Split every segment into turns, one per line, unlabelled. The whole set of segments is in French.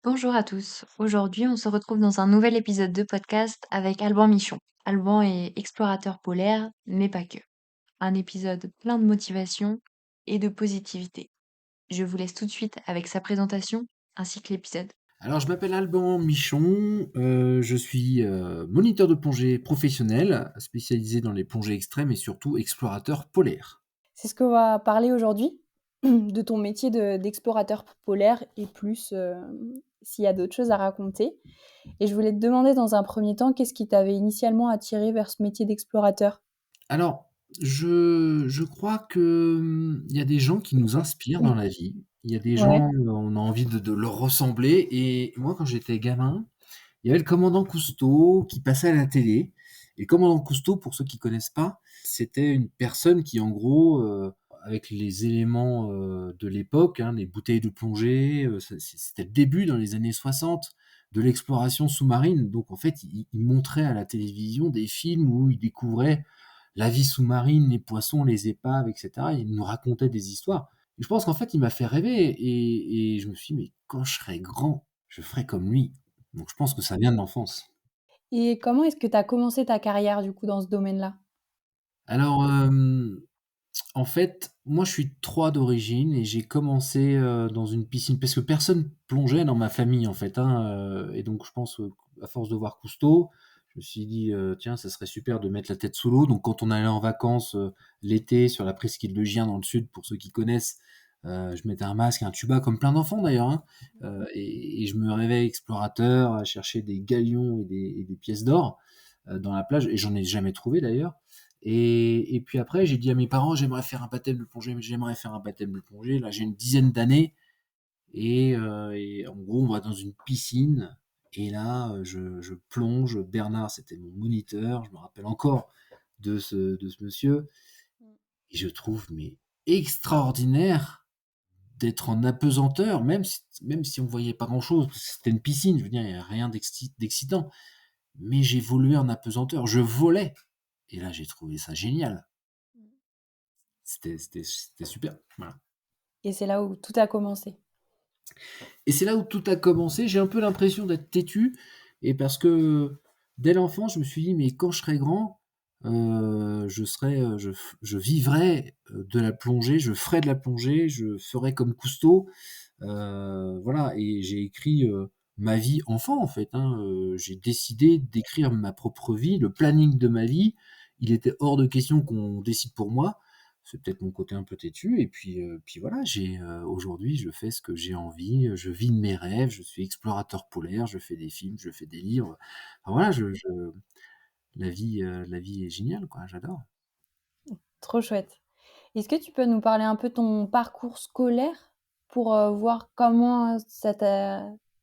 Bonjour à tous. Aujourd'hui, on se retrouve dans un nouvel épisode de podcast avec Alban Michon. Alban est explorateur polaire, mais pas que. Un épisode plein de motivation et de positivité. Je vous laisse tout de suite avec sa présentation ainsi que l'épisode.
Alors, je m'appelle Alban Michon, je suis moniteur de plongée professionnel, spécialisé dans les plongées extrêmes et surtout explorateur polaire.
C'est ce qu'on va parler aujourd'hui, de ton métier d'explorateur polaire et plus s'il y a d'autres choses à raconter. Et je voulais te demander dans un premier temps, qu'est-ce qui t'avait initialement attiré vers ce métier d'explorateur?
Alors, je crois que il y a des gens qui nous inspirent dans la vie. Il y a des
Ouais,
gens, on a envie de leur ressembler. Et moi, quand j'étais gamin, il y avait le commandant Cousteau qui passait à la télé. Et le commandant Cousteau, pour ceux qui connaissent pas, c'était une personne qui, en gros, avec les éléments de l'époque, hein, les bouteilles de plongée, c'était le début dans les années 60 de l'exploration sous-marine. Donc en fait, il montrait à la télévision des films où il découvrait la vie sous-marine, les poissons, les épaves, etc. Il nous racontait des histoires. Et je pense qu'en fait, il m'a fait rêver et je me suis dit, mais quand je serai grand, je ferai comme lui. Donc je pense que ça vient de l'enfance.
et comment est-ce que tu as commencé ta carrière du coup dans ce domaine-là?
Alors, en fait, moi je suis de Troyes d'origine et j'ai commencé, dans une piscine parce que personne plongeait dans ma famille en fait, hein, et donc je pense, à force de voir Cousteau, je me suis dit, «Tiens, ça serait super de mettre la tête sous l'eau». Donc quand on allait en vacances, l'été sur la presqu'île de Gien dans le sud, pour ceux qui connaissent, je mettais un masque, un tuba comme plein d'enfants d'ailleurs, hein, et je me rêvais explorateur à chercher des galions et des pièces d'or, dans la plage et j'en ai jamais trouvé d'ailleurs. Et puis après, j'ai dit à mes parents, j'aimerais faire un baptême de plongée, mais j'aimerais faire un baptême de plongée. Là, j'ai une dizaine d'années et en gros, on va dans une piscine et là, je plonge. Bernard, c'était mon moniteur. Je me rappelle encore de ce monsieur et je trouve mais extraordinaire d'être en apesanteur, même si on voyait pas grand-chose, parce que c'était une piscine. Je veux dire, il y a rien d'excitant, mais j'évoluais en apesanteur. Je volais et là, j'ai trouvé ça génial. C'était super, voilà.
Et c'est là où tout a commencé.
Et c'est là où tout a commencé. J'ai un peu l'impression d'être têtu et parce que dès l'enfance, je me suis dit: «Mais quand je serai grand, je serai, je vivrai, de la plongée, je ferai de la plongée, je ferai comme Cousteau». Voilà et j'ai écrit, ma vie enfant, en fait, hein, j'ai décidé d'écrire ma propre vie, le planning de ma vie. Il était hors de question qu'on décide pour moi. C'est peut-être mon côté un peu têtu et puis voilà, aujourd'hui, je fais ce que j'ai envie, je vis de mes rêves, je suis explorateur polaire, je fais des films, je fais des livres. Enfin voilà, je la vie est géniale, quoi, j'adore.
Trop chouette. Est-ce que tu peux nous parler un peu de ton parcours scolaire pour voir comment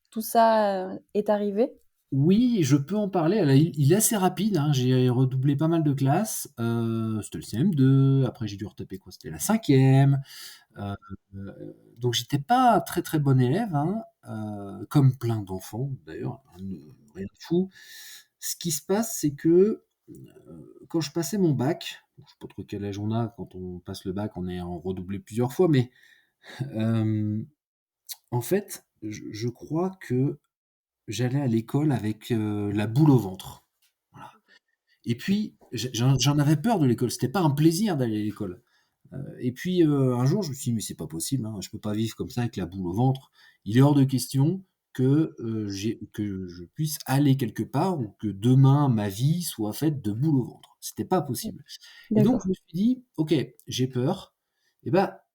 tout ça est arrivé?
Oui, je peux en parler. Alors, il est assez rapide, hein. J'ai redoublé pas mal de classes. C'était le CM2, après j'ai dû retaper quoi? C'était la 5e. Heu donc j'étais pas très, très bon élève, hein, comme plein d'enfants d'ailleurs, rien de fou. Ce qui se passe, c'est que, quand je passais mon bac, je sais pas trop quel âge on a quand on passe le bac, on est en redoublé plusieurs fois, mais, hem, en fait, je crois que j'allais à l'école avec, la boule au ventre. Voilà et puis j'en avais peur de l'école, c'était pas un plaisir d'aller à l'école. Et puis, un jour, je me suis dit: «Mais c'est pas possible, hein, je peux pas vivre comme ça avec la boule au ventre. Il est hors de question que je puisse aller quelque part ou que demain ma vie soit faite de boule au ventre». C'était pas possible et donc je
D'accord.
me suis dit: «OK, j'ai peur et bah,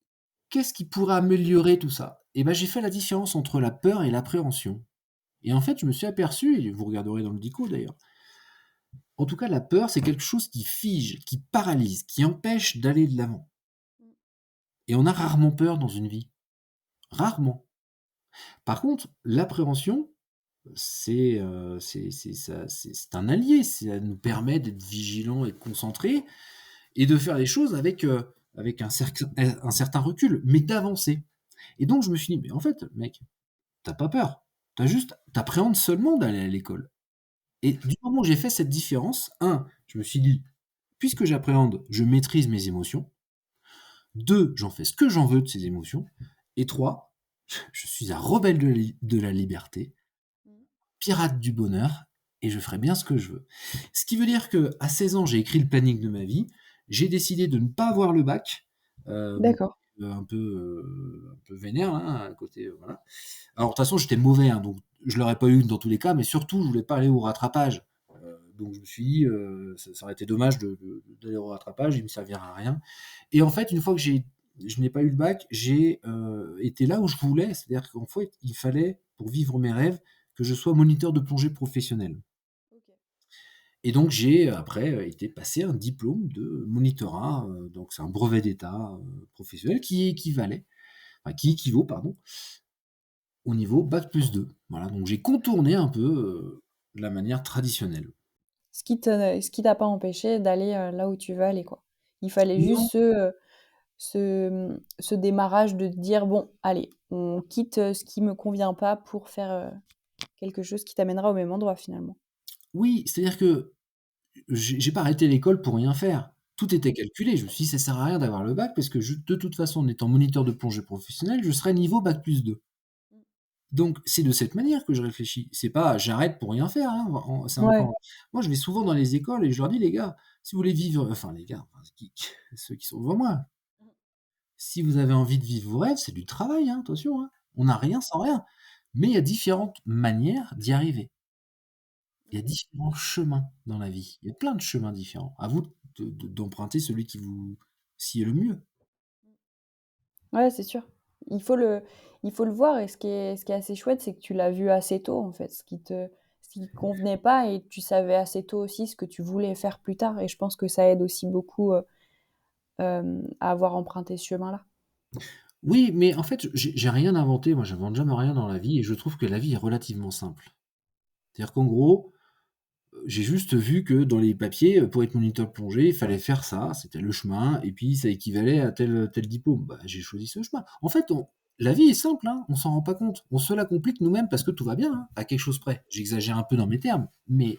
qu'est-ce qui pourrait améliorer tout ça?» Et bah, j'ai fait la différence entre la peur et l'appréhension et en fait, je me suis aperçu et vous regarderez dans le dico d'ailleurs, en tout cas, la peur, c'est quelque chose qui fige, qui paralyse, qui empêche d'aller de l'avant et on a rarement peur dans une vie. Rarement. Par contre, l'appréhension, c'est ça c'est un allié, ça nous permet d'être vigilants et concentrés et de faire les choses avec un certain recul, mais d'avancer et donc je me suis dit: «Mais en fait, mec, tu pas peur, tu appréhendes seulement d'aller à l'école» et du moment où j'ai fait cette différence, je me suis dit: «Puisque j'appréhende, je maîtrise mes émotions. 2, j'en fais ce que j'en veux de ces émotions et 3. Je suis un rebelle de la liberté, pirate du bonheur, et je ferai bien ce que je veux. Ce qui veut dire qu'à 16 ans, j'ai écrit le planning de ma vie. J'ai décidé de ne pas avoir le bac. Bon,
D'accord.
un peu vénère, hein, à côté, voilà. Alors, de toute façon, j'étais mauvais, hein, donc je l'aurais pas eu dans tous les cas, mais surtout, je voulais pas aller au rattrapage. Donc, je me suis dit, ça aurait été dommage d'aller au rattrapage, il me servirait à rien. Et en fait, une fois que je n'ai pas eu le bac, j'ai été là où je voulais, c'est-à-dire qu'en fait, il fallait, pour vivre mes rêves, que je sois moniteur de plongée professionnel. Et donc, j'ai après été passer un diplôme de monitorat, donc c'est un brevet d'état professionnel qui équivaut, pardon, au niveau bac+2. Voilà, donc j'ai contourné un peu la manière traditionnelle.
Ce qui t'a pas empêché d'aller là où tu veux aller, quoi. Il fallait
Non,
juste ce démarrage de te dire, bon, allez, on quitte ce qui me convient pas pour faire quelque chose qui t'amènera au même endroit finalement.
oui, c'est-à-dire que j'ai pas arrêté l'école pour rien faire. Tout était calculé. Je me suis dit: «Ça sert à rien d'avoir le bac parce que de toute façon, en étant moniteur de plongée professionnel, je serai niveau bac+2». Donc c'est de cette manière que je réfléchis. C'est pas j'arrête pour rien faire, hein, c'est
Ouais.
encore moi, je vais souvent dans les écoles et je leur dis: «Les gars, si vous voulez vivre» enfin les gars, enfin ceux qui sont devant moi, «si vous avez envie de vivre vos rêves, c'est du travail, hein, attention, hein. On n'a rien sans rien». Mais il y a différentes manières d'y arriver. Il y a différents chemins dans la vie. Il y a plein de chemins différents. À vous d'emprunter celui qui vous sied le mieux.
Ouais, c'est sûr. Il faut le il faut le voir et ce qui est assez chouette, c'est que tu l'as vu assez tôt, en fait, ce qui convenait pas et tu savais assez tôt aussi ce que tu voulais faire plus tard et je pense que ça aide aussi beaucoup, à avoir emprunté ce chemin-là.
Oui, mais en fait, j'ai rien inventé. Moi, j'invente jamais rien dans la vie et je trouve que la vie est relativement simple. C'est-à-dire qu'en gros, j'ai juste vu que dans les papiers, pour être moniteur de plongée, il fallait faire ça, c'était le chemin et puis ça équivalait à tel diplôme. Bah, j'ai choisi ce chemin. En fait, on la vie est simple, hein, on s'en rend pas compte. On se la complique nous-mêmes parce que tout va bien, hein, à quelque chose près. J'exagère un peu dans mes termes, mais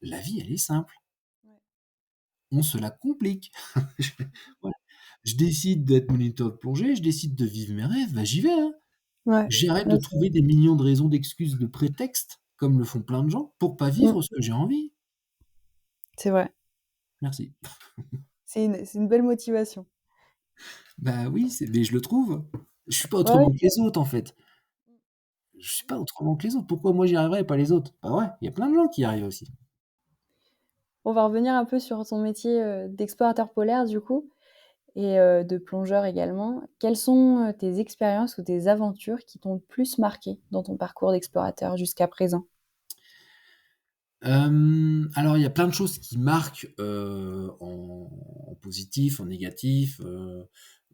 la vie, elle est simple. On se la complique. Je voilà. Je décide d'être moniteur de plongée, je décide de vivre mes rêves, bah, j'y vais, hein.
Ouais,
J'arrête de
ouais,
trouver des millions de raisons, d'excuses, de prétextes, comme le font plein de gens, pour pas
mmh,
vivre ce que j'ai envie.
c'est vrai.
Merci.
C'est une belle motivation.
Bah oui, mais je le trouve. Je suis pas
Ouais, ouais.
autrement que les autres, en fait. Je suis pas autrement que les autres. Pourquoi moi j'y arriverais et pas les autres? Pas vrai, il y a plein de gens qui y arrivent aussi.
On va revenir un peu sur ton métier, d'explorateur polaire du coup et de plongeur également. Quelles sont, tes expériences ou tes aventures qui t'ont le plus marqué dans ton parcours d'explorateur jusqu'à présent?
Alors il y a plein de choses qui marquent, en positif, en négatif,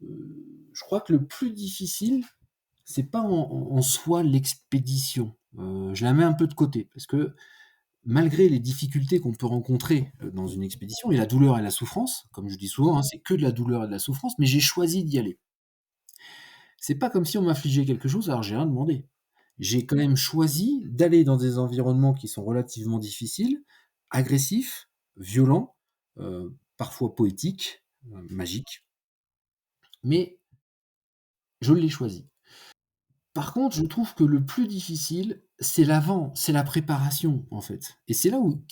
je crois que le plus difficile, c'est pas en soi l'expédition. Je la mets un peu de côté parce que malgré les difficultés qu'on peut rencontrer, dans une expédition et la douleur et la souffrance, comme je dis souvent, hein, c'est que de la douleur et de la souffrance, mais j'ai choisi d'y aller. C'est pas comme si on m'infligeait quelque chose alors j'ai rien demandé. J'ai quand même choisi d'aller dans des environnements qui sont relativement difficiles, agressifs, violents, parfois poétiques, magiques, mais je l'ai choisi. Par contre, je trouve que le plus difficile, c'est l'avant, c'est la préparation, en fait. Et c'est là où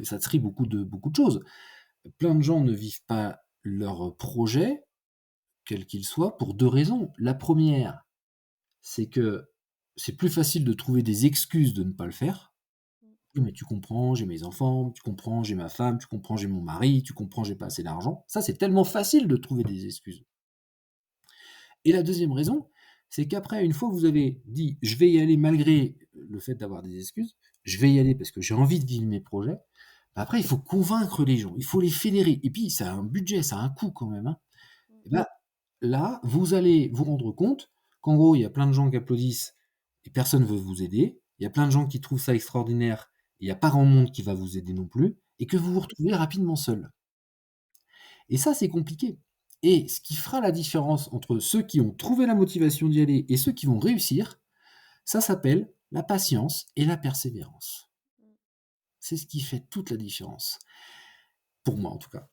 ça trie beaucoup de choses. Plein de gens ne vivent pas leur projet, quel qu'il soit, pour 2 raisons. La première, c'est que c'est plus facile de trouver des excuses de ne pas le faire. «Oui, mais tu comprends, j'ai mes enfants, tu comprends, j'ai ma femme, tu comprends, j'ai mon mari, tu comprends, j'ai pas assez d'argent». Ça, c'est tellement facile de trouver des excuses. Et la deuxième raison, c'est qu'après, une fois que vous avez dit: «Je vais y aller malgré le fait d'avoir des excuses, je vais y aller parce que j'ai envie de vivre mes projets», bah, après il faut convaincre les gens, il faut les fédérer et puis ça a un budget, ça a un coût quand même, hein. Et bah, là, vous allez vous rendre compte qu'en gros, il y a plein de gens qui applaudissent et personne ne veut vous aider. Il y a plein de gens qui trouvent ça extraordinaire et il y a pas grand monde qui va vous aider non plus et que vous vous retrouvez rapidement seul. Et ça, c'est compliqué. Et ce qui fera la différence entre ceux qui ont trouvé la motivation d'y aller et ceux qui vont réussir, ça s'appelle la patience et la persévérance. C'est ce qui fait toute la différence. Pour moi, en tout cas.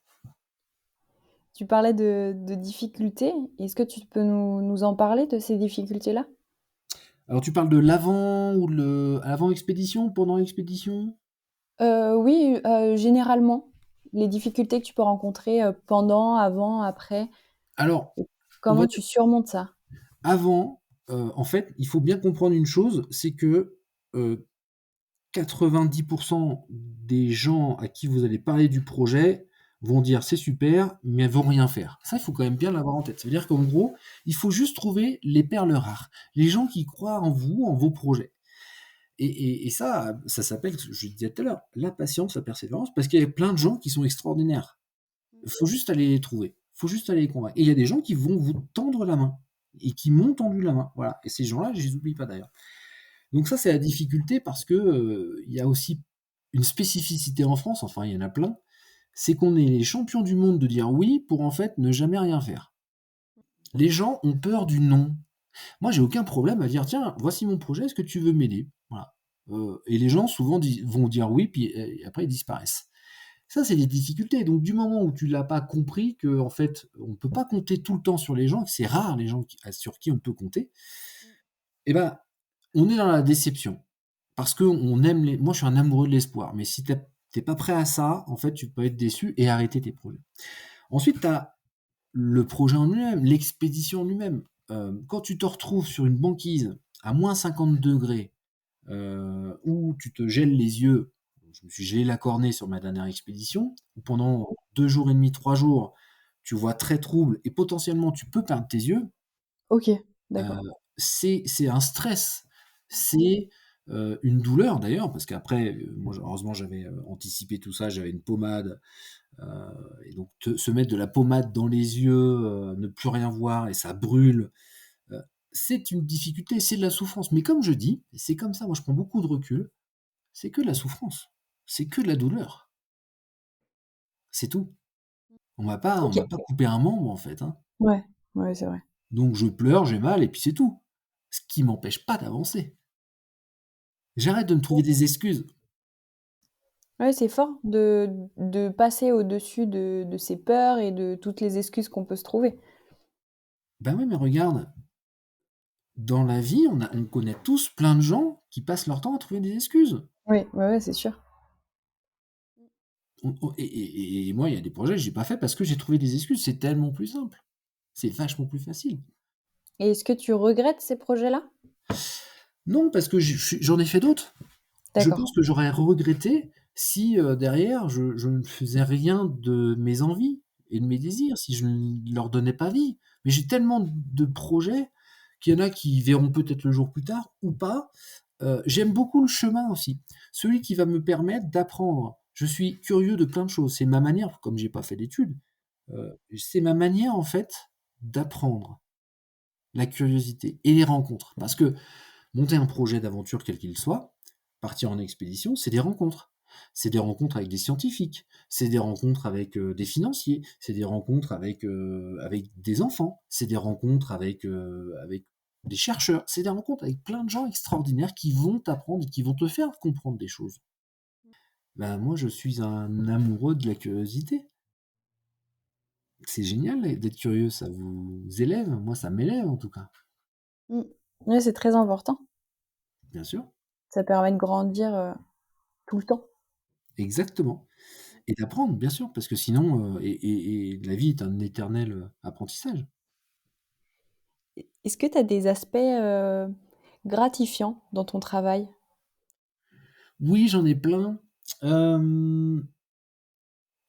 Tu parlais de difficultés. Est-ce que tu peux nous en parler de ces difficultés-là?
Alors tu parles de l'avant ou l'avant expédition, pendant expédition?
Oui, généralement, les difficultés que tu peux rencontrer, pendant, avant, après
Alors,
et
on va
comment
dire
tu surmontes ça?
avant, en fait, il faut bien comprendre une chose, c'est que, heu, 90 des gens à qui vous allez parler du projet vont dire: «C'est super», mais vont rien faire. Ça, il faut quand même bien l'avoir en tête. Ça veut dire qu'en gros, il faut juste trouver les perles rares, les gens qui croient en vous, en vos projets. Et ça s'appelle, je le disais tout à l'heure, la patience, la persévérance, parce qu'il y a plein de gens qui sont extraordinaires. Il faut juste aller les trouver, il faut juste aller les convaincre. Et il y a des gens qui vont vous tendre la main et qui m'ont tendu la main, voilà. Et ces gens-là, je les oublie pas d'ailleurs. Donc ça, c'est la difficulté parce que, il y a aussi une spécificité en France, enfin il y en a plein, c'est qu'on est les champions du monde de dire oui pour en fait ne jamais rien faire. Les gens ont peur du non. Moi, j'ai aucun problème à dire: «Tiens, voici mon projet, est-ce que tu veux m'aider?» Voilà. Et les gens souvent vont dire oui, puis et après ils disparaissent. Ça, c'est des difficultés. Donc du moment où tu l'as pas compris que en fait, on ne peut pas compter tout le temps sur les gens, que c'est rare les gens sur qui on peut compter, et ben, on est dans la déception. Parce qu'on aime les moi, je suis un amoureux de l'espoir, mais si tu pas prêt à ça, en fait, tu peux être déçu et arrêter tes projets. Ensuite, tu as le projet en lui-même, l'expédition en lui-même. Quand tu te retrouves sur une banquise à -50°, où tu te gèles les yeux, je me suis gelé la cornée sur ma dernière expédition, où pendant 2 jours et demi, 3 jours, tu vois très trouble et potentiellement tu peux perdre tes yeux,
OK,
heu,
d'accord.
c'est un stress. C'est, une douleur d'ailleurs, parce qu'après, moi heureusement j'avais, anticipé tout ça, j'avais une pommade, heu et donc se mettre de la pommade dans les yeux, ne plus rien voir et ça brûle, heu, c'est une difficulté, c'est de la souffrance. Mais comme je dis, et c'est comme ça, moi je prends beaucoup de recul, c'est que de la souffrance, c'est que de la douleur, c'est tout. On
OK.
m'a pas coupé un membre en fait, hein.
Ouais, ouais, c'est vrai.
Donc je pleure, j'ai mal et puis c'est tout. Ce qui m'empêche pas d'avancer. J'arrête de me trouver des excuses.
Ouais, c'est fort de passer au-dessus de ses peurs et de toutes les excuses qu'on peut se trouver.
Ben oui, mais regarde, dans la vie, on connaît tous plein de gens qui passent leur temps à trouver des excuses.
Oui, ouais, ouais, c'est sûr.
Et moi, il y a des projets que j'ai pas fait parce que j'ai trouvé des excuses. C'est tellement plus simple. C'est vachement plus facile.
Et est-ce que tu regrettes ces projets-là?
Non, parce que j'en ai fait d'autres. Je
D'accord.
pense que j'aurais regretté si, derrière, je ne faisais rien de mes envies et de mes désirs, si je ne leur donnais pas vie. Mais j'ai tellement de projets qu'il y en a qui verront peut-être le jour plus tard ou pas. J'aime beaucoup le chemin aussi, celui qui va me permettre d'apprendre. Je suis curieux de plein de choses. C'est ma manière, comme j'ai pas fait d'études, c'est ma manière, en fait, d'apprendre, la curiosité et les rencontres. Parce que monter un projet d'aventure quel qu'il soit, partir en expédition, c'est des rencontres. C'est des rencontres avec des scientifiques, c'est des rencontres avec, des financiers, c'est des rencontres avec des enfants, c'est des rencontres avec des chercheurs, c'est des rencontres avec plein de gens extraordinaires qui vont t'apprendre et qui vont te faire comprendre des choses. Ben, moi, je suis un amoureux de la curiosité. C'est génial d'être curieux, ça vous élève. Moi, ça m'élève en tout cas,
Mmh. Ouais, c'est très important.
bien sûr.
Ça permet de grandir, tout le temps.
Exactement. Et d'apprendre, bien sûr, parce que sinon, et la vie est un éternel, apprentissage.
Est-ce que tu as des aspects, gratifiants dans ton travail?
Oui, j'en ai plein, hem,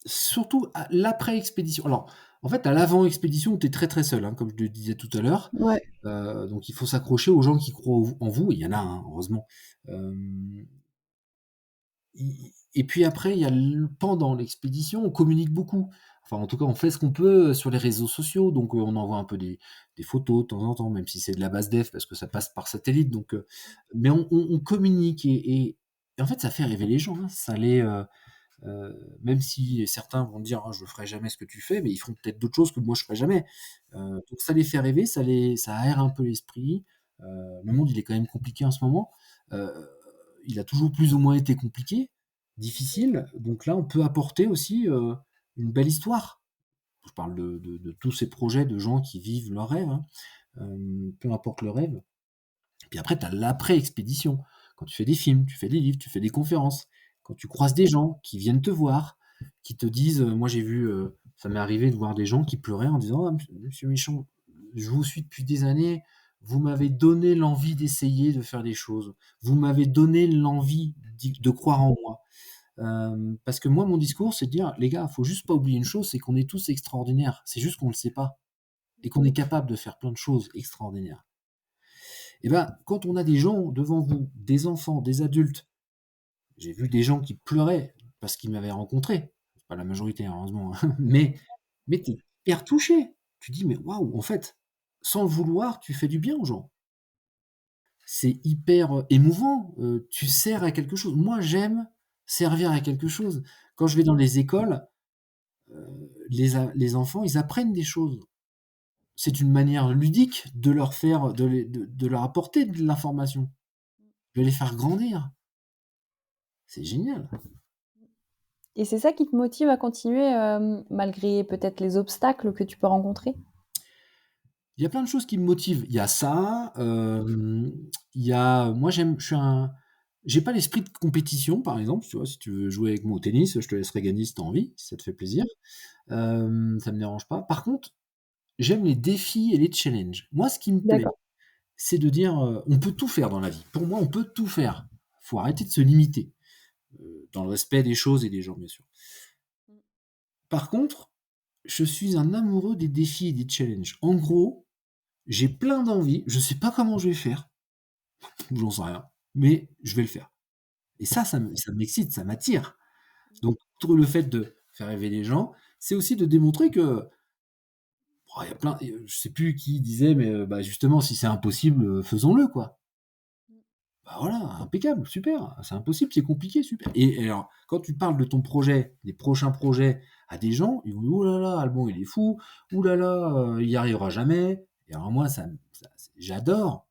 surtout à l'après-expédition. Alors, en fait, à l'avant-expédition où tu es très, très seul, hein, comme je le disais tout à l'heure,
Ouais.
donc il faut s'accrocher aux gens qui croient en vous, il y en a, hein, heureusement. Hem, i Et puis après, il y a pendant l'expédition, on communique beaucoup. Enfin, en tout cas, on fait ce qu'on peut, sur les réseaux sociaux, donc on envoie un peu des photos de temps en temps, même si c'est de la basse def parce que ça passe par satellite, donc mais on communique et en fait, ça fait rêver les gens, hein. Ça les, même si certains vont dire: «Ah, je ferai jamais ce que tu fais», mais ils feront peut-être d'autres choses que moi je ferai jamais. Donc ça les fait rêver, ça aère un peu l'esprit. Le monde, il est quand même compliqué en ce moment. Heu, il a toujours plus ou moins été compliqué, difficile, donc là, on peut apporter aussi, une belle histoire. Je parle de tous ces projets de gens qui vivent leurs rêves, hein, peu importe le rêve. Puis après, tu as l'après-expédition. Quand tu fais des films, tu fais des livres, tu fais des conférences, quand tu croises des gens qui viennent te voir, qui te disent, moi j'ai vu, ça m'est arrivé de voir des gens qui pleuraient en disant: «Ah monsieur Michon, je vous suis depuis des années, vous m'avez donné l'envie d'essayer de faire des choses. Vous m'avez donné l'envie de croire en moi». Parce que moi, mon discours, c'est de dire: «Les gars, faut juste pas oublier une chose, c'est qu'on est tous extraordinaires. C'est juste qu'on le sait pas et qu'on est capable de faire plein de choses extraordinaires». Et ben, quand on a des gens devant vous, des enfants, des adultes, j'ai vu des gens qui pleuraient parce qu'ils m'avaient rencontré. C'est pas la majorité, heureusement, hein, mais tu es hyper touché. Tu dis: «Mais waouh, en fait, sans le vouloir, tu fais du bien aux gens». C'est hyper, émouvant, tu sers à quelque chose. Moi, j'aime servir à quelque chose. Quand je vais dans les écoles, les enfants, ils apprennent des choses. C'est une manière ludique de leur faire de leur apporter de l'information, de les faire grandir. C'est génial.
Et c'est ça qui te motive à continuer, malgré peut-être les obstacles que tu peux rencontrer?
Il y a plein de choses qui me motivent. Il y a ça, il y a moi je suis un j'ai pas l'esprit de compétition, par exemple, tu vois? Si tu veux jouer avec moi au tennis, je te laisserai gagner si tu as envie, si ça te fait plaisir. Ça me dérange pas. Par contre, j'aime les défis et les challenges. Moi, ce qui me plaît,
D'accord.
c'est de dire, on peut tout faire dans la vie. Pour moi, on peut tout faire. Faut arrêter de se limiter, dans le respect des choses et des gens, bien sûr. Par contre, je suis un amoureux des défis et des challenges. En gros, j'ai plein d'envies, je sais pas comment je vais faire, j'en sais rien, mais je vais le faire. Et ça m'excite, ça m'attire. Donc, outre le fait de faire rêver les gens, c'est aussi de démontrer que, oh, il y a plein, je sais plus qui disait, mais bah, justement, si c'est impossible, faisons-le, quoi. Bah voilà, impeccable, super. C'est impossible, c'est compliqué, super. Et alors, quand tu parles de ton projet, des prochains projets à des gens, ils vont dire: «Oh là là, Alban, il est fou. Ouh là là, il y arrivera jamais». Et alors moi, j'adore.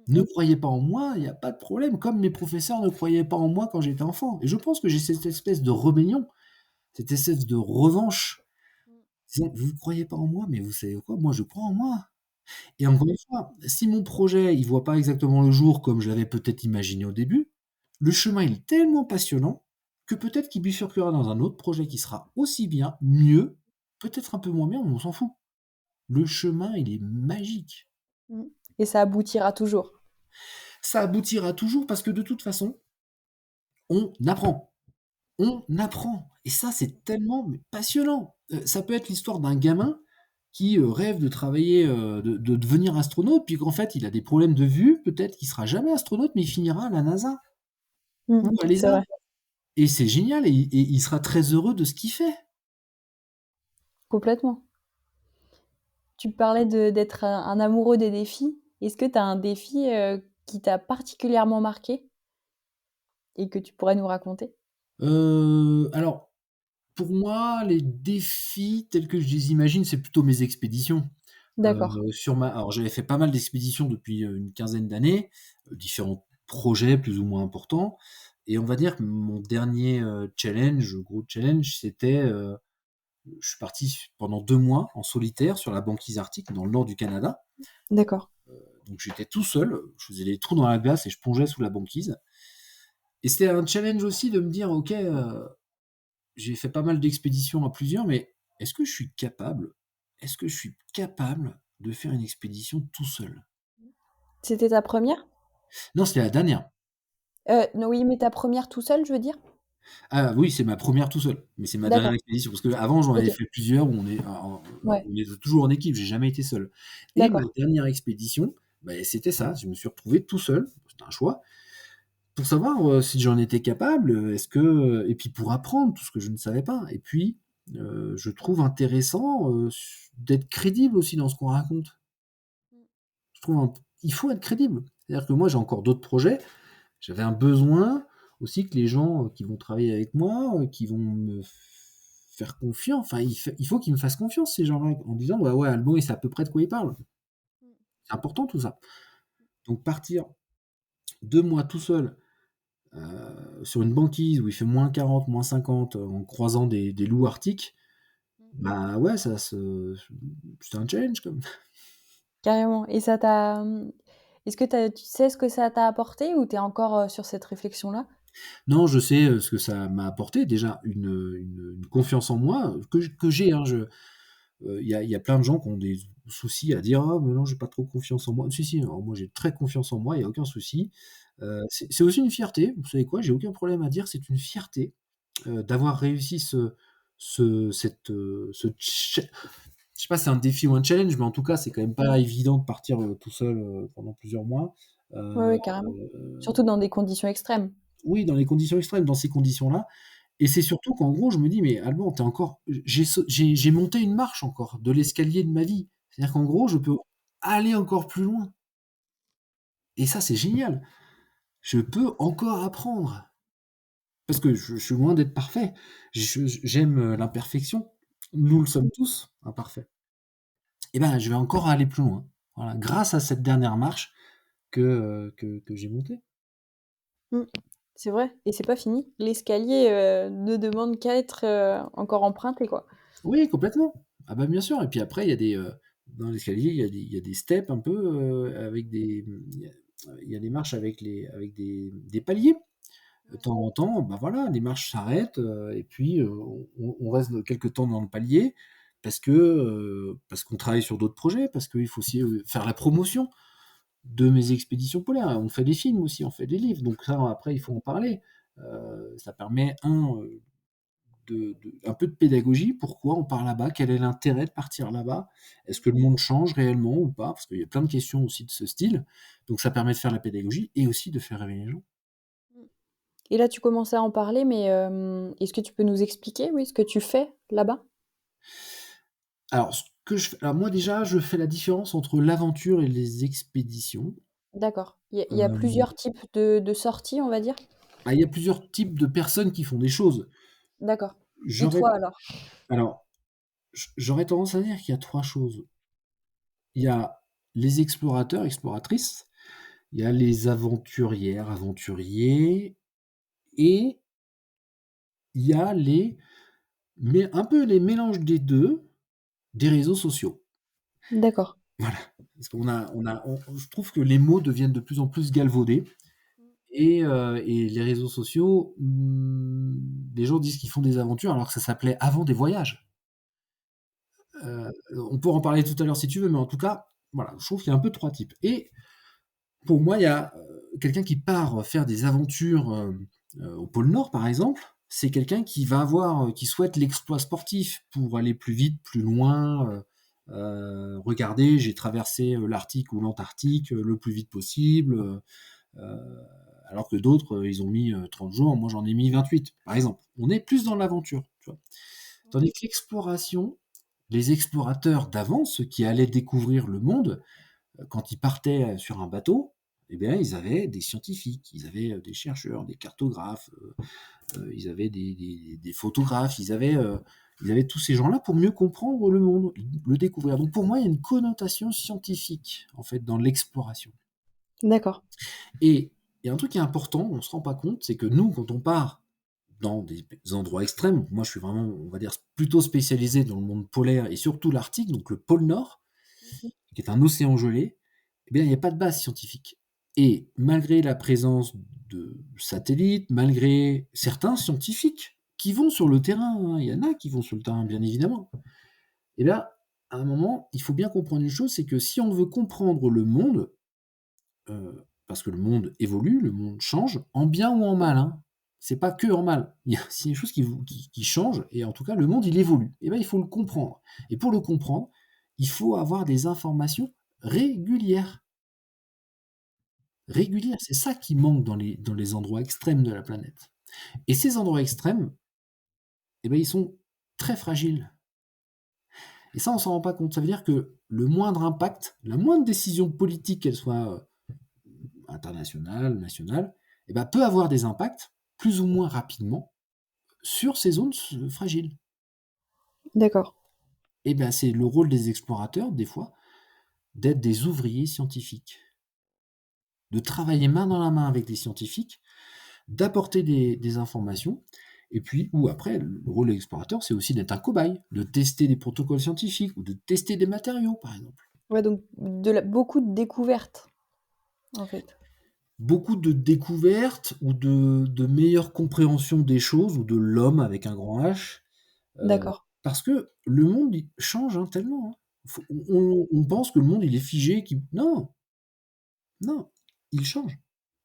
Ne croyez pas en moi, il y a pas de problème, comme mes professeurs ne croyaient pas en moi quand j'étais enfant. Et je pense que j'ai cette espèce de rébellion, cette espèce de revanche. Disons: «Vous ne croyez pas en moi, mais vous savez quoi? Moi, je crois en moi». Et encore une fois, si mon projet, il voit pas exactement le jour comme je l'avais peut-être imaginé au début, le chemin, il est tellement passionnant que peut-être qu'il bifurquera dans un autre projet qui sera aussi bien, mieux, peut-être un peu moins bien, mais on s'en fout. Le chemin, il est magique.
Mmh. Et ça aboutira toujours.
Ça aboutira toujours parce que de toute façon, on apprend. On apprend. Et ça, c'est tellement mais passionnant. Ça peut être l'histoire d'un gamin qui, rêve de travailler, de devenir astronaute, puis qu'en fait, il a des problèmes de vue, peut-être qu'il sera jamais astronaute, mais il finira à la NASA ou à
C'est
l'ESA.
vrai,
Et c'est génial et il sera très heureux de ce qu'il fait.
complètement. Tu parlais d'être un amoureux des défis. Est-ce que tu as un défi, qui t'a particulièrement marqué et que tu pourrais nous raconter?
Alors, pour moi, les défis tels que je les imagine, c'est plutôt mes expéditions.
D'accord.
Alors j'avais fait pas mal d'expéditions depuis, une quinzaine d'années, différents projets plus ou moins importants. Et on va dire que mon dernier, challenge, gros challenge, c'était, je suis parti pendant 2 mois en solitaire sur la banquise arctique dans le nord du Canada.
D'accord.
Donc j'étais tout seul, je faisais des trous dans la glace et je plongeais sous la banquise. Et c'était un challenge aussi de me dire: «OK, j'ai fait pas mal d'expéditions à plusieurs, mais est-ce que je suis capable de faire une expédition tout seul?»
C'était ta première.
Non, c'était la dernière.
Non, oui, mais ta première tout seul, je veux dire?
Ah oui, c'est ma première tout seul, mais c'est ma dernière
D'accord,
expédition parce qu'avant j'en avais
OK.
fait plusieurs où
Ouais,
on est toujours en équipe, j'ai jamais été seul. Et ma
d'accord.
dernière expédition, bah, c'était ça, je me suis retrouvé tout seul, c'était un choix, pour savoir, si j'en étais capable, est-ce que et puis pour apprendre tout ce que je ne savais pas. Et puis, je trouve intéressant, d'être crédible aussi dans ce qu'on raconte. Je trouve un Il faut être crédible. C'est-à-dire que moi j'ai encore d'autres projets, j'avais un besoin aussi que les gens, qui vont travailler avec moi, qui vont me faire confiance, enfin il faut qu'ils me fassent confiance ces gens-là, en disant: «Ouais, ouais, Alban il sait à peu près de quoi il parle». C'est important tout ça. Donc partir 2 mois tout seul, sur une banquise où il fait -40, -50, en croisant des loups arctiques, bah, ouais, c'est un challenge quand même.
Carrément. Et ça t'a, Est-ce que tu sais ce que ça t'a apporté ou tu es encore sur cette réflexion-là?
Non, je sais ce que ça m'a apporté. Déjà, une confiance en moi que j'ai. Hein, y a plein de gens qui ont des soucis à dire: «Ah mais non, j'ai pas trop confiance en moi». Si, si, alors moi j'ai très confiance en moi, il y a aucun souci. C'est aussi une fierté. Vous savez quoi? J'ai aucun problème à dire, c'est une fierté, d'avoir réussi ce je sais pas si c'est un défi ou un challenge, mais en tout cas, c'est quand même
Mmh.
pas évident de partir, tout seul, pendant plusieurs mois.
Ouais,
Heu,
ouais, carrément. Surtout dans des conditions extrêmes.
oui, dans les conditions extrêmes, dans ces conditions-là et c'est surtout qu'en gros, je me dis: «Mais Alban, tu encore j'ai monté une marche encore de l'escalier de ma vie». C'est-à-dire qu'en gros, je peux aller encore plus loin et ça, c'est génial. Je peux encore apprendre parce que je suis loin d'être parfait. J'aime, l'imperfection. Nous le sommes tous, imparfaits et ben, je vais encore aller plus loin. Voilà, grâce à cette dernière marche que j'ai montée.
Mmh. C'est vrai et c'est pas fini. L'escalier, ne demande qu'à être, encore emprunté, quoi.
Oui, complètement. Ah bah, bien sûr et puis après il y a dans l'escalier, il y a des steps un peu, avec il y a des marches avec des paliers. De temps en temps, bah, voilà, les marches s'arrêtent, et puis, on reste quelque temps dans le palier parce qu'on travaille sur d'autres projets, parce qu'il faut aussi, faire la promotion de mes expéditions polaires. On fait des films aussi, on fait des livres, donc ça après il faut en parler. Ça permet de un peu de pédagogie. Pourquoi on part là-bas? Quel est l'intérêt de partir là-bas? Est-ce que le monde change réellement ou pas? Parce qu'il y a plein de questions aussi de ce style. Donc ça permet de faire la pédagogie et aussi de faire rêver les gens.
Mmh. Et là, tu commençais à en parler, mais est-ce que tu peux nous expliquer, oui, ce que tu fais là-bas?
Alors ce que je fais alors moi déjà, je fais la différence entre l'aventure et les expéditions.
D'accord. Il y a
Hem,
plusieurs types de sorties, on va dire?
bah, il y a plusieurs types de personnes qui font des choses.
D'accord. Et
J'aurais
toi alors?
alors, j'aurais tendance à dire qu'il y a 3 choses. Il y a les explorateurs, exploratrices, il y a les aventurières, aventuriers et il y a mais un peu les mélanges des 2 des réseaux sociaux.
D'accord.
Voilà, parce qu'on je trouve que les mots deviennent de plus en plus galvaudés et les réseaux sociaux, les gens disent qu'ils font des aventures alors que ça s'appelait avant des voyages. On pourra en parler tout à l'heure si tu veux, mais en tout cas, voilà, je trouve qu'il y a un peu 3 types et pour moi, il y a, quelqu'un qui part faire des aventures, au pôle Nord, par exemple, c'est quelqu'un qui va avoir, qui souhaite l'exploit sportif pour aller plus vite, plus loin, regardez, j'ai traversé, l'Arctique ou l'Antarctique, le plus vite possible, alors que d'autres, ils ont mis, 30 jours, moi j'en ai mis 28, par exemple. On est plus dans l'aventure, tu vois? Tandis que l'exploration, les explorateurs d'avant, ceux qui allaient découvrir le monde, quand ils partaient sur un bateau, eh bien, ils avaient des scientifiques, ils avaient des chercheurs, des cartographes, ils avaient des photographes, ils avaient tous ces gens-là pour mieux comprendre le monde, le découvrir. Donc pour moi, il y a une connotation scientifique, en fait, dans l'exploration.
D'accord.
Et il y a un truc qui est important, on ne se rend pas compte, c'est que nous, quand on part dans des endroits extrêmes, moi je suis vraiment, on va dire, plutôt spécialisé dans le monde polaire et surtout l'Arctique, donc le pôle Nord,
Mmh.
qui est un océan gelé, eh bien, il n'y a pas de base scientifique. Et malgré la présence de satellites, malgré certains scientifiques qui vont sur le terrain, hein, il y en a qui vont sur le terrain, bien évidemment, eh bien, à un moment, il faut bien comprendre une chose, c'est que si on veut comprendre le monde, parce que le monde évolue, le monde change, en bien ou en mal, hein, c'est pas que en mal. Il y a c'est des choses qui changent, et en tout cas, le monde, il évolue. Et bien, il faut le comprendre. Et pour le comprendre, il faut avoir des informations régulières. Régulière, c'est ça qui manque dans les endroits extrêmes de la planète. Et ces endroits extrêmes, eh ben, ils sont très fragiles. Et ça, on s'en rend pas compte. Ça veut dire que le moindre impact, la moindre décision politique, qu'elle soit internationale, nationale, eh ben, peut avoir des impacts plus ou moins rapidement sur ces zones fragiles.
D'accord.
Et ben, c'est le rôle des explorateurs, des fois, d'être des ouvriers scientifiques, de travailler main dans la main avec des scientifiques, d'apporter des informations. Et puis, ou après, le rôle de l'explorateur, c'est aussi d'être un cobaye, de tester des protocoles scientifiques ou de tester des matériaux, par exemple.
Ouais, donc beaucoup de découvertes. en fait.
Beaucoup de découvertes ou de meilleure compréhension des choses ou de l'homme avec un grand H,
D'accord.
parce que le monde il change, hein, tellement, hein. On pense que le monde il est figé, qu'il non, non, il change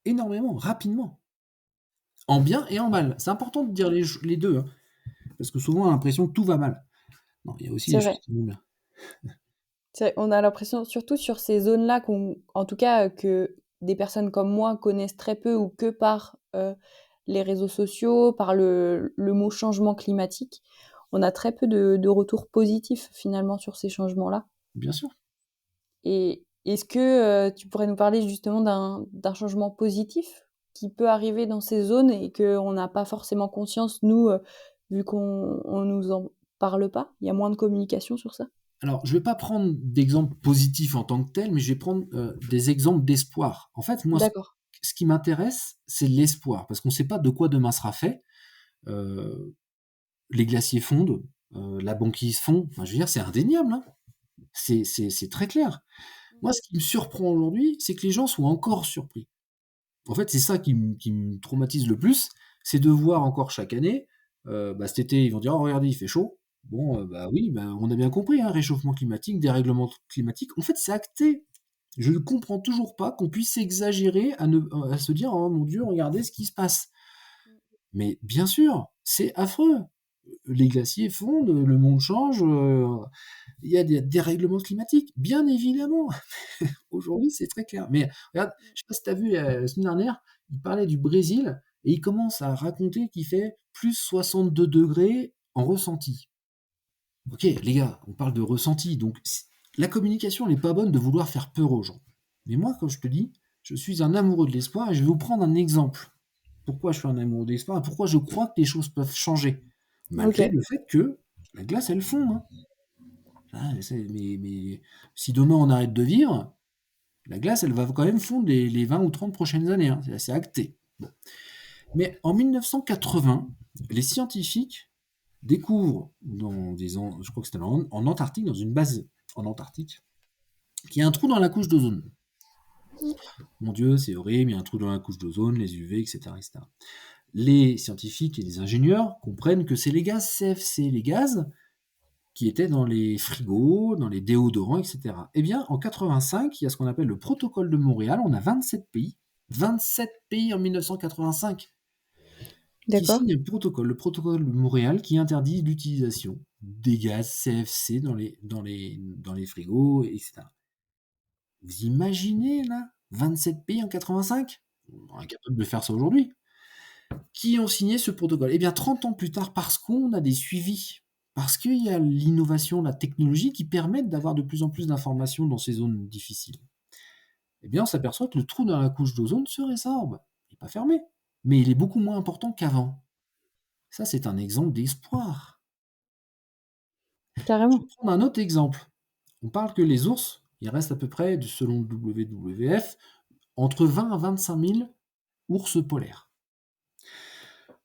énormément, rapidement, en bien et en mal. C'est important de dire les 2, hein, parce que souvent on a l'impression que tout va mal. Non, il y a aussi
C'est
des
vrai.
choses qui vont bien.
On a l'impression, surtout sur ces zones-là, en tout cas, que des personnes comme moi connaissent très peu ou que par les réseaux sociaux, par le mot changement climatique, on a très peu de retours positifs finalement sur ces changements-là.
Bien sûr.
Et est-ce que tu pourrais nous parler justement d'un changement positif qui peut arriver dans ces zones et qu'on n'a pas forcément conscience, nous, vu qu'on on nous en parle pas? Il y a moins de communication sur ça?
Alors, je vais pas prendre d'exemples positifs en tant que tel, mais je vais prendre, des exemples d'espoir. En fait, moi,
D'accord.
ce qui m'intéresse, c'est l'espoir, parce qu'on sait pas de quoi demain sera fait. Heu, les glaciers fondent, la banquise fond, enfin, je veux dire, c'est indéniable, hein. C'est très clair. Moi, ce qui me surprend aujourd'hui, c'est que les gens soient encore surpris. En fait, c'est ça qui me traumatise le plus, c'est de voir encore chaque année, bah, cet été, ils vont dire: «Oh regardez, il fait chaud». Bon, bah, oui, bah, on a bien compris, hein, réchauffement climatique, dérèglement climatique. En fait, c'est acté. Je ne comprends toujours pas qu'on puisse exagérer à se dire: «Oh mon Dieu, regardez ce qui se passe». Mais bien sûr, c'est affreux. Les glaciers fondent, le monde change, il y a des dérèglements climatiques, bien évidemment. Aujourd'hui, c'est très clair. Mais regarde, je sais pas si tu as vu, la semaine dernière, il parlait du Brésil et il commence à raconter qu'il fait +62 degrés en ressenti. OK, les gars, on parle de ressenti, donc la communication, elle est pas bonne de vouloir faire peur aux gens. Mais moi, comme je te dis, je suis un amoureux de l'espoir et je vais vous prendre un exemple. Pourquoi je suis un amoureux de l'espoir et pourquoi je crois que les choses peuvent changer, malgré
OK.
le fait que la glace, elle fond, hein. Ah, mais si demain on arrête de vivre, la glace, elle va quand même fondre les 20 ou 30 prochaines années, hein, c'est acté. Bon. Mais en 1980, les scientifiques découvrent je crois que c'était en Antarctique, dans une base en Antarctique, qu'il y a un trou dans la couche d'ozone. Mon Dieu, c'est horrible, il y a un trou dans la couche d'ozone, les UV, etc., etc. Les scientifiques et les ingénieurs comprennent que c'est les gaz CFC, les gaz qui étaient dans les frigos, dans les déodorants, etc. Eh bien, en 85, il y a ce qu'on appelle le protocole de Montréal. On a 27 pays en 1985 qui
D'accord.
signent le protocole de Montréal qui interdit l'utilisation des gaz CFC dans les frigos, etc. Vous imaginez là 27 pays en 85? On est incapable de faire ça aujourd'hui. Qui ont signé ce protocole? Eh bien, 30 ans plus tard, parce qu'on a des suivis, parce qu'il y a l'innovation, la technologie qui permettent d'avoir de plus en plus d'informations dans ces zones difficiles. Eh bien, on s'aperçoit que le trou dans la couche d'ozone se résorbe. Il n'est pas fermé, mais il est beaucoup moins important qu'avant. Ça, c'est un exemple d'espoir. Je vais
Carrément.
prendre un autre exemple. On parle que les ours, il reste à peu près, selon le WWF, entre 20 à 25 000 ours polaires.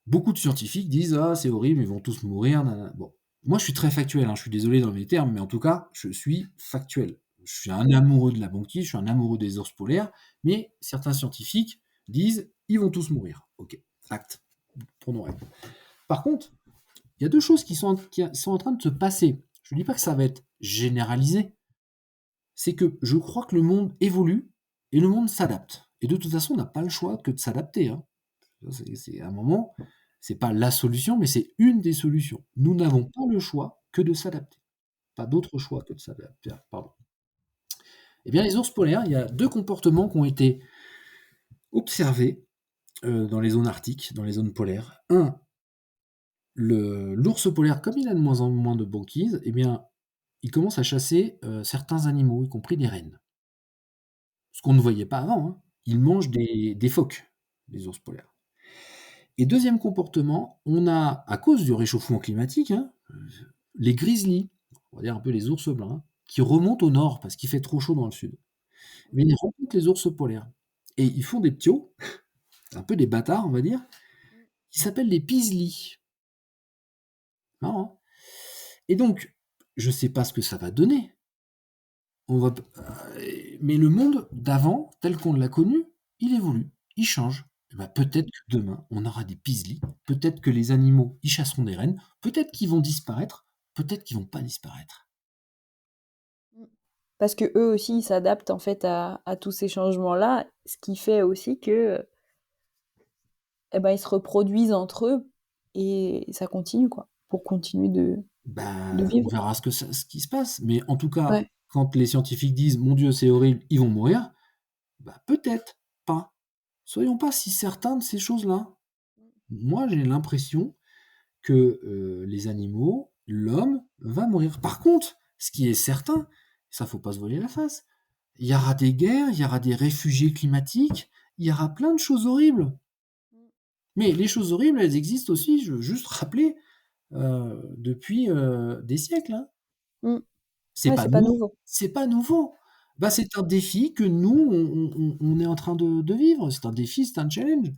Beaucoup de scientifiques disent: «Ah, c'est horrible, ils vont tous mourir, nanana». Bon, moi, je suis très factuel, hein, je suis désolé dans mes termes, mais en tout cas, je suis factuel. Je suis un amoureux de la banquise, je suis un amoureux des ours polaires, mais certains scientifiques disent: «Ils vont tous mourir». OK, acte, prenons acte. Par contre, il y a 2 choses qui sont en train de se passer. Je ne dis pas que ça va être généralisé, c'est que je crois que le monde évolue et le monde s'adapte et de toute façon, on n'a pas le choix que de s'adapter, hein. C'est à un moment, c'est pas la solution, mais c'est une des solutions. Nous n'avons pas le choix que de s'adapter. Pas d'autre choix que de s'adapter. Pardon. Eh bien, les ours polaires, il y a 2 comportements qui ont été observés dans les zones arctiques, dans les zones polaires. Un, l'ours polaire, comme il a de moins en moins de banquise, eh bien, il commence à chasser certains animaux, y compris des rennes. Ce qu'on ne voyait pas avant, hein. Il mange des phoques, les ours polaires. Et deuxième comportement, on a, à cause du réchauffement climatique, hein, les grizzlies, on va dire un peu les ours blancs, hein, qui remontent au nord parce qu'il fait trop chaud dans le sud. Mais ils rencontrent les ours polaires. Et ils font des ptios, un peu des bâtards, on va dire, qui s'appellent les pislis. Marrant, hein. Et donc, je ne sais pas ce que ça va donner. Mais le monde d'avant, tel qu'on l'a connu, il évolue, il change. Eh ben, peut-être que demain, on aura des pislis, peut-être que les animaux, ils chasseront des rennes, peut-être qu'ils vont disparaître, peut-être qu'ils vont pas disparaître.
Parce que eux aussi, ils s'adaptent en fait à tous ces changements-là, ce qui fait aussi que eh ben, ils se reproduisent entre eux et ça continue, quoi, pour continuer de
On
vivre.
verra ce qui se passe. Mais en tout cas,
Ouais.
quand les scientifiques disent «Mon Dieu, c'est horrible, ils vont mourir», peut-être pas. Soyons pas si certains de ces choses-là. Moi, j'ai l'impression que les animaux, l'homme va mourir. Par contre, ce qui est certain, ça faut pas se voiler la face, il y aura des guerres, il y aura des réfugiés climatiques, il y aura plein de choses horribles. Mais les choses horribles, elles existent aussi, je veux juste rappeler, depuis des siècles. Hein.
Mm.
C'est
Ouais,
pas
c'est pas
nouveau.
nouveau.
C'est pas nouveau. C'est un défi que nous, on est en train de vivre. C'est un défi, c'est un challenge.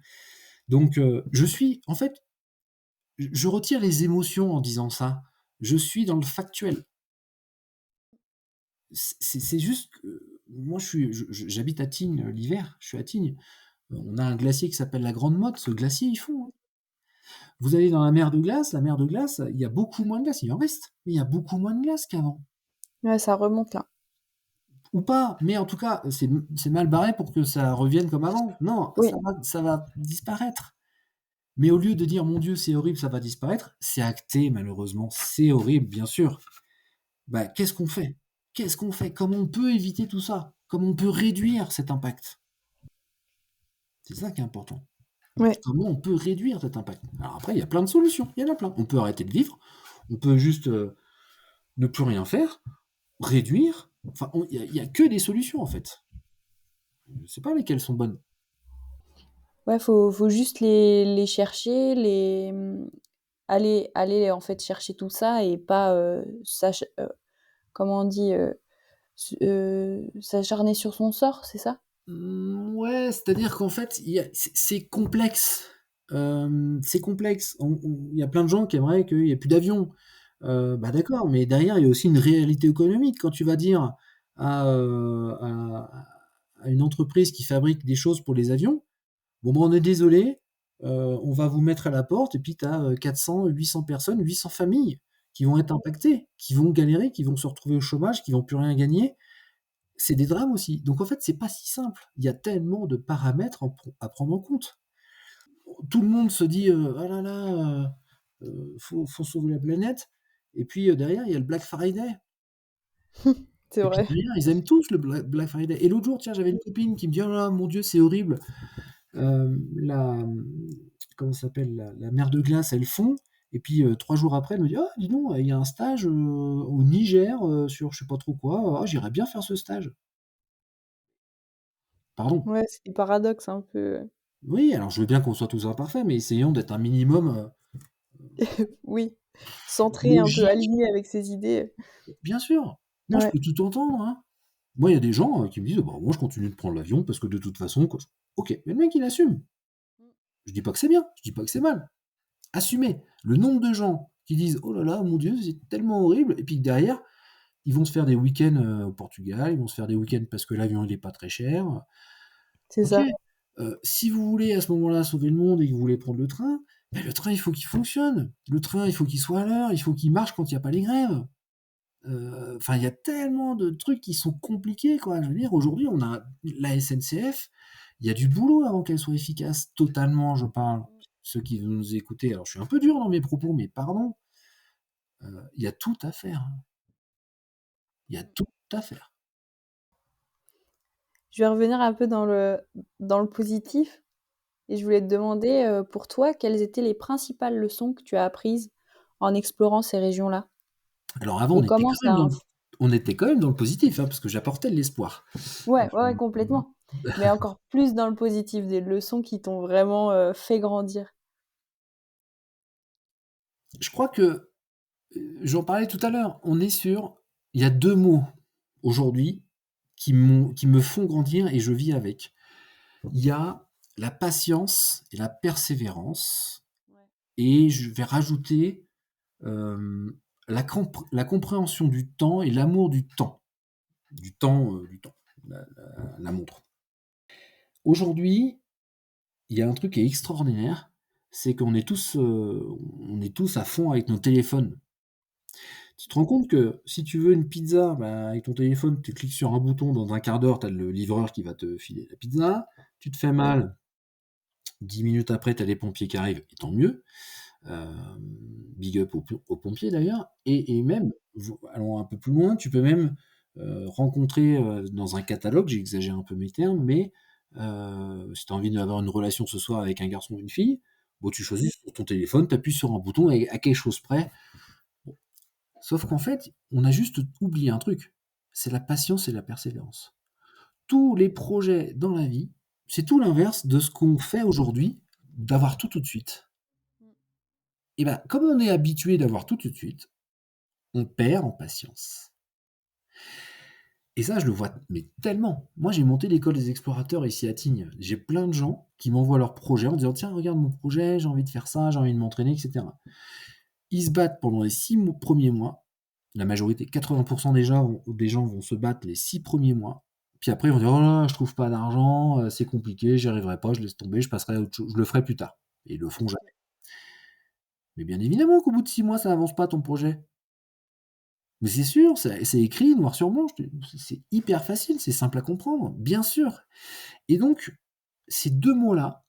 Donc, en fait, je retire les émotions en disant ça. Je suis dans le factuel. C'est juste que moi, j'habite à Tignes l'hiver. Je suis à Tignes. On a un glacier qui s'appelle la Grande Motte. Ce glacier, il fond. Hein. Vous allez dans la mer de glace, il y a beaucoup moins de glace. Il en reste, mais il y a beaucoup moins de glace qu'avant.
Ouais, ça remonte là.
Ou pas, mais en tout cas, c'est mal barré pour que ça revienne comme avant. Non,
Oui,
ça va disparaître. Mais au lieu de dire mon Dieu, c'est horrible, ça va disparaître, c'est acté malheureusement, c'est horrible, bien sûr. Qu'est-ce qu'on fait? Qu'est-ce qu'on fait? Comment on peut éviter tout ça? Comment on peut réduire cet impact? C'est ça qui est important.
ouais.
Comment on peut réduire cet impact? Alors après, il y a plein de solutions, il y en a plein. On peut arrêter de vivre, on peut juste ne plus rien faire, réduire. Enfin, il y a que des solutions en fait. Je ne sais pas lesquelles sont bonnes.
Ouais, faut juste les chercher, aller en fait chercher tout ça et pas comment on dit s'acharner sur son sort, c'est ça?
Ouais, c'est-à-dire qu'en fait, c'est complexe. C'est complexe. Il y a plein de gens qui aimeraient qu'il y ait plus d'avions. D'accord, mais derrière, il y a aussi une réalité économique. Quand tu vas dire à une entreprise qui fabrique des choses pour les avions, bon, on est désolé, on va vous mettre à la porte, et puis tu as 400, 800 personnes, 800 familles qui vont être impactées, qui vont galérer, qui vont se retrouver au chômage, qui vont plus rien gagner. C'est des drames aussi. Donc en fait, c'est pas si simple. Il y a tellement de paramètres à prendre en compte. Tout le monde se dit ah là là, faut sauver la planète. Et puis derrière, il y a le Black Friday.
C'est
Et puis
vrai.
derrière, ils aiment tous le Black Friday. Et l'autre jour, tiens, j'avais une copine qui me dit oh là, mon Dieu, c'est horrible. La comment ça s'appelle la mer de glace, elle fond. Et puis 3 jours après, elle me dit ah dis donc, il y a un stage au Niger sur je sais pas trop quoi. Ah, j'irais bien faire ce stage. Pardon.
Ouais, c'est des paradoxes un peu.
Oui, alors je veux bien qu'on soit tous imparfaits, mais essayons d'être un minimum
Oui, centré, un peu
logique.
aligné avec ses idées.
Bien sûr, moi je
Ouais,
peux tout entendre. Hein. Moi, il y a des gens qui me disent bah, moi je continue de prendre l'avion parce que de toute façon, quoi. Ok, mais le mec il assume. Je dis pas que c'est bien, je dis pas que c'est mal. Assumez. Le nombre de gens qui disent oh là là, mon Dieu, c'est tellement horrible, et puis derrière, ils vont se faire des week-ends au Portugal, ils vont se faire des week-ends parce que l'avion il est pas très cher.
c'est
Ok,
ça.
si vous voulez à ce moment-là sauver le monde et que vous voulez prendre le train, le train il faut qu'il fonctionne. Le train il faut qu'il soit à l'heure, il faut qu'il marche quand il n'y a pas les grèves. Enfin, il y a tellement de trucs qui sont compliqués, quoi. Je veux dire, aujourd'hui, on a la SNCF, il y a du boulot avant qu'elle soit efficace, totalement, je parle. Ceux qui veulent nous écouter, alors je suis un peu dur dans mes propos, mais pardon, il y a tout à faire. Hein. Il y a tout à faire.
Je vais revenir un peu dans le positif et je voulais te demander, pour toi, quelles étaient les principales leçons que tu as apprises en explorant ces régions-là?
Alors avant,
Et comment ça a
on était quand même dans le positif, hein, parce que j'apportais de l'espoir.
ouais, ouais, ouais, complètement. Mais encore plus dans le positif, des leçons qui t'ont vraiment, fait grandir.
Je crois que, j'en parlais tout à l'heure, il y a 2 mots aujourd'hui qui me font grandir et je vis avec. Il y a la patience et la persévérance,
Ouais.
et je vais rajouter la compréhension du temps et l'amour du temps. Du temps. la montre. Aujourd'hui, il y a un truc qui est extraordinaire, c'est qu'on est tous à fond avec nos téléphones. Tu te rends compte que si tu veux une pizza, bah, avec ton téléphone, tu cliques sur un bouton, dans un quart d'heure, tu as le livreur qui va te filer la pizza. Tu te fais mal, 10 minutes après, tu as les pompiers qui arrivent, et tant mieux. Big up aux pompiers d'ailleurs. Et même, allons un peu plus loin, tu peux même rencontrer dans un catalogue, j'exagère un peu mes termes, mais si tu as envie d'avoir une relation ce soir avec un garçon ou une fille, bon, tu choisis sur ton téléphone, tu appuies sur un bouton et à quelque chose près. Bon. Sauf qu'en fait, on a juste oublié un truc, c'est la patience et la persévérance. Tous les projets dans la vie, c'est tout l'inverse de ce qu'on fait aujourd'hui, d'avoir tout de suite. Et ben, comme on est habitué d'avoir tout de suite, on perd en patience. Et ça, je le vois mais tellement. Moi, j'ai monté l'école des explorateurs ici à Tignes. J'ai plein de gens qui m'envoient leurs projets en disant: «Tiens, regarde mon projet, j'ai envie de faire ça, j'ai envie de m'entraîner», et cetera. Ils se battent pendant les 6 premiers mois. La majorité, 80 des gens vont se battre les 6 premiers mois. Puis après, ils vont dire: «Oh là là, je trouve pas d'argent, c'est compliqué, j'y arriverai pas, je laisse tomber, je passerai à autre chose, je le ferai plus tard». Et ils le font jamais. Mais bien évidemment qu'au bout de 6 mois, ça avance pas ton projet. Mais c'est sûr, c'est écrit noir sur blanc, c'est hyper facile, c'est simple à comprendre, bien sûr. Et donc, ces 2 mots-là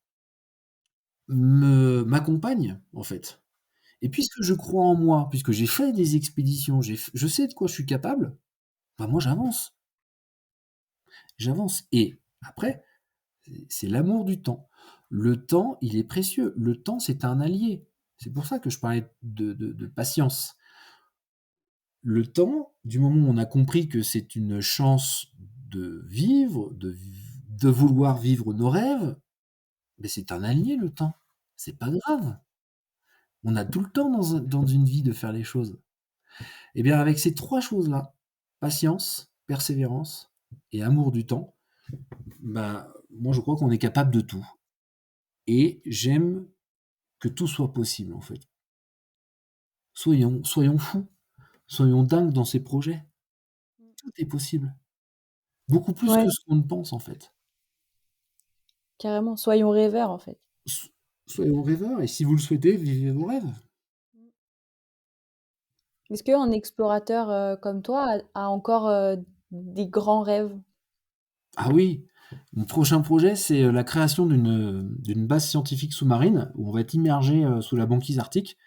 m'accompagnent, en fait. Et puisque je crois en moi, puisque j'ai fait des expéditions, je sais de quoi je suis capable, bah, moi j'avance. J'avance. Et après, c'est l'amour du temps. Le temps, il est précieux. Le temps, c'est un allié. C'est pour ça que je parlais de patience. Le temps, du moment où on a compris que c'est une chance de vivre, de vouloir vivre nos rêves, beh, c'est un allié le temps. C'est pas grave. On a tout le temps dans une vie de faire les choses. Et bien avec ces 3 choses-là, patience, persévérance et amour du temps, bah, moi je crois qu'on est capable de tout. Et j'aime que tout soit possible en fait. Soyons fous, soyons dingues dans ces projets. Tout est possible. Beaucoup plus
Ouais,
que ce qu'on ne pense en fait.
carrément. Soyons rêveurs, en fait.
S Soyons rêveurs et si vous le souhaitez, vivez vos rêves.
Est-ce qu'un explorateur comme toi a encore des grands rêves?
Ah oui, mon prochain projet, c'est, la création d'une base scientifique sous-marine où on va être immergé, sous la banquise arctique.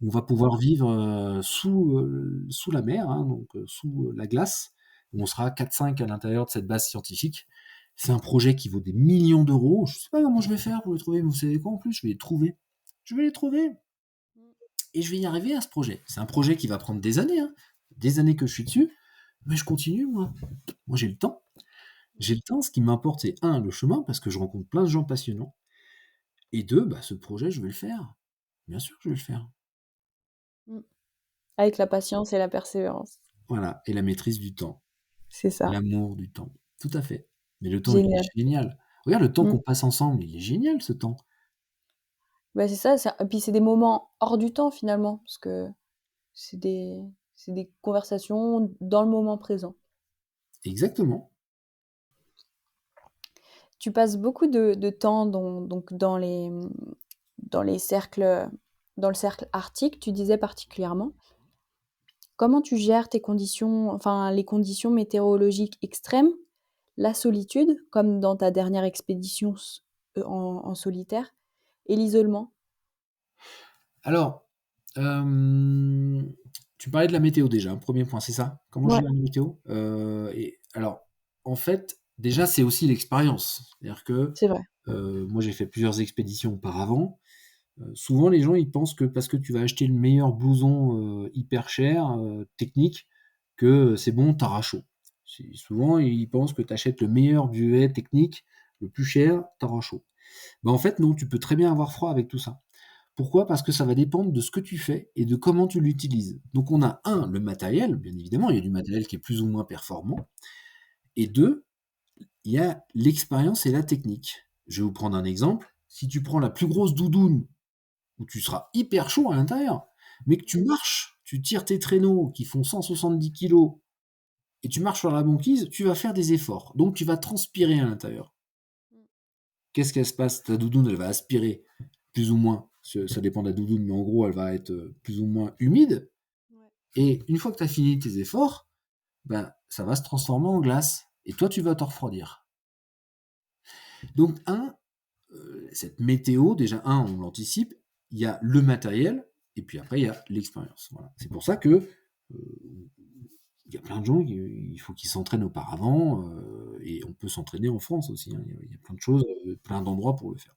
On va pouvoir vivre, sous la mer, hein, donc sous, la glace. On sera 4-5 à l'intérieur de cette base scientifique. C'est un projet qui vaut des millions d'euros. Je sais pas comment je vais faire pour les trouver, mais vous savez quoi en plus? Je vais les trouver. Je vais les trouver et je vais y arriver à ce projet. C'est un projet qui va prendre des années, hein, des années que je suis dessus, mais je continue moi. Moi j'ai le temps. J'ai le temps, ce qui m'importe, c'est un, le chemin, parce que je rencontre plein de gens passionnants, et deux, bah, ce projet, je vais le faire. Bien sûr que je vais le faire.
Mm. Avec la patience et la persévérance.
Voilà, et la maîtrise du temps,
C'est ça.
l'amour du temps. Tout à fait. Mais le temps, il est
Génial.
génial. Regarde le temps
Mm.
qu'on passe ensemble, il est génial ce temps.
Bah, c'est ça, et puis c'est des moments hors du temps finalement, parce que c'est des conversations dans le moment présent.
Exactement.
Tu passes beaucoup de temps donc dans les cercles, dans le cercle arctique, tu disais particulièrement. Comment tu gères tes conditions, enfin les conditions météorologiques extrêmes, la solitude, comme dans ta dernière expédition en solitaire, et l'isolement?
Alors, tu parlais de la météo déjà, un 1er point, c'est ça? Comment je
Ouais,
gère la météo? Et alors, en fait, déjà, c'est aussi l'expérience. C'est-à-dire que,
c'est vrai.
moi, j'ai fait plusieurs expéditions auparavant. Souvent les gens, ils pensent que parce que tu vas acheter le meilleur blouson, hyper cher, technique, que c'est bon, tu auras chaud. Souvent, ils pensent que tu achètes le meilleur duvet technique, le plus cher, tu auras chaud. Bah, en fait non, tu peux très bien avoir froid avec tout ça. Pourquoi? Parce que ça va dépendre de ce que tu fais et de comment tu l'utilises. Donc on a un, le matériel, bien évidemment, il y a du matériel qui est plus ou moins performant, et 2, il y a l'expérience et la technique. Je vais vous prendre un exemple. Si tu prends la plus grosse doudoune où tu seras hyper chaud à l'intérieur, mais que tu marches, tu tires tes traîneaux qui font 170 kilos et tu marches sur la banquise, tu vas faire des efforts. Donc tu vas transpirer à l'intérieur. Qu'est-ce qu'elle se passe? Ta doudoune, elle va aspirer plus ou moins, ça dépend de la doudoune, mais en gros, elle va être plus ou moins humide.
Ouais.
Et une fois que tu as fini tes efforts, ben, ça va se transformer en glace. Et toi, tu vas te refroidir. Donc, cette météo, déjà, on l'anticipe. Il y a le matériel, et puis après, il y a l'expérience. Voilà. C'est pour ça que il y a plein de gens, il faut qu'ils s'entraînent auparavant, et on peut s'entraîner en France aussi. Hein. Il y a plein de choses, plein d'endroits pour le faire.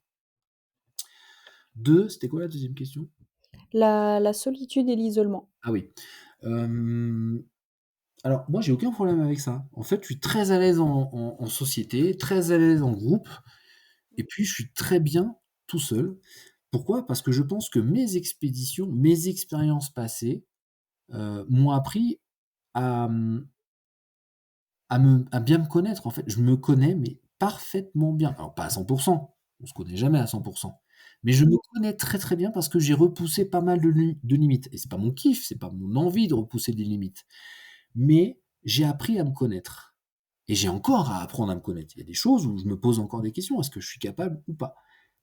C'était quoi la deuxième question?
La solitude et l'isolement.
Ah oui. Alors, moi, j'ai aucun problème avec ça. En fait, je suis très à l'aise en société, très à l'aise en groupe, et puis je suis très bien tout seul. Pourquoi? Parce que je pense que mes expéditions, mes expériences passées, m'ont appris à, à bien me connaître, en fait. Je me connais, mais parfaitement bien. Alors, pas à 100%, on se connaît jamais à 100%, mais je me connais très, très bien parce que j'ai repoussé pas mal de limites. Et c'est pas mon kiff, c'est pas mon envie de repousser des limites. Mais j'ai appris à me connaître. Et j'ai encore à apprendre à me connaître. Il y a des choses où je me pose encore des questions. Est-ce que je suis capable ou pas?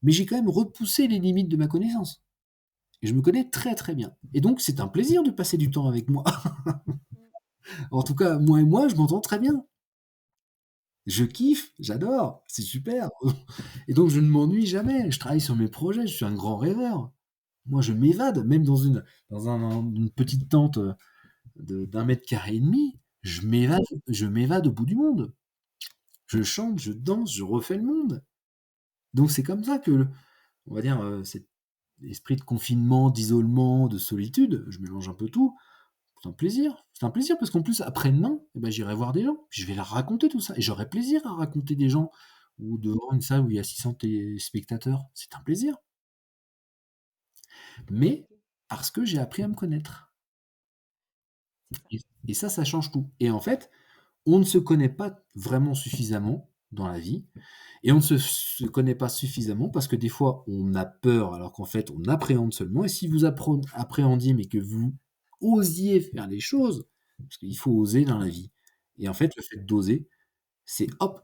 Mais j'ai quand même repoussé les limites de ma connaissance. Et je me connais très très bien. Et donc c'est un plaisir de passer du temps avec moi. En tout cas, moi et moi, je m'entends très bien. Je kiffe, j'adore, c'est super. Et donc je ne m'ennuie jamais. Je travaille sur mes projets, je suis un grand rêveur. Moi, je m'évade, même une petite tente d'un mètre carré et demi. Je m'évade au bout du monde. Je chante, je danse, je refais le monde. Donc c'est comme ça que, on va dire, cet esprit de confinement, d'isolement, de solitude, je mélange un peu tout. C'est un plaisir. C'est un plaisir parce qu'en plus, après-demain, eh ben, j'irai voir des gens. Puis je vais leur raconter tout ça. Et j'aurai plaisir à raconter des gens ou devant une salle où il y a 600 spectateurs. C'est un plaisir. Mais parce que j'ai appris à me connaître. Et ça change tout. Et en fait, on ne se connaît pas vraiment suffisamment dans la vie. Et on ne se connaît pas suffisamment parce que des fois, on a peur alors qu'en fait, on appréhende seulement. Et si vous appréhendiez, mais que vous osiez faire les choses, parce qu'il faut oser dans la vie. Et en fait, le fait d'oser, c'est hop,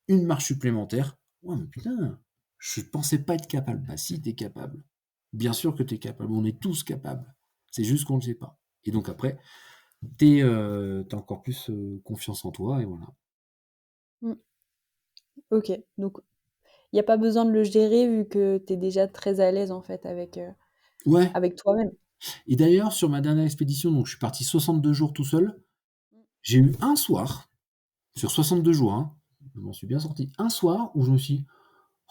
une marche supplémentaire. Ouais, mais putain, je pensais pas être capable. Bah si, t'es capable. Bien sûr que t'es capable. On est tous capables. C'est juste qu'on ne le sait pas. Et donc après, t'as encore plus confiance en toi et voilà.
Mm. Ok, donc il n'y a pas besoin de le gérer vu que tu es déjà très à l'aise en fait
Ouais.
avec toi-même.
Et d'ailleurs, sur ma dernière expédition, donc je suis parti 62 jours tout seul. J'ai eu un soir, sur 62 jours, hein, je m'en suis bien sorti, un soir où je me suis dit,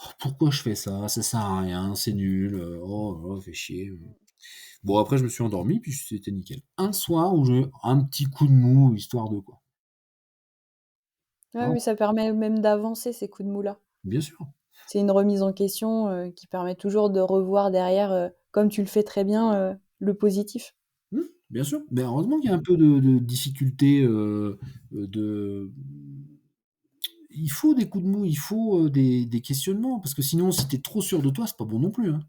oh, pourquoi je fais ça? Ça sert à rien, c'est nul, oh, fait chier. Bon, après, je me suis endormi, puis c'était nickel. Un soir où j'ai eu un petit coup de mou, histoire de quoi.
Ouais,
Ah,
oui, ça permet même d'avancer ces coups de mou-là.
bien sûr.
C'est une remise en question qui permet toujours de revoir derrière, comme tu le fais très bien, le positif.
Bien sûr. Mais heureusement qu'il y a un peu de difficulté, de... Il faut des coups de mou, il faut des questionnements, parce que sinon, si t'es trop sûr de toi, c'est pas bon non plus. Hein.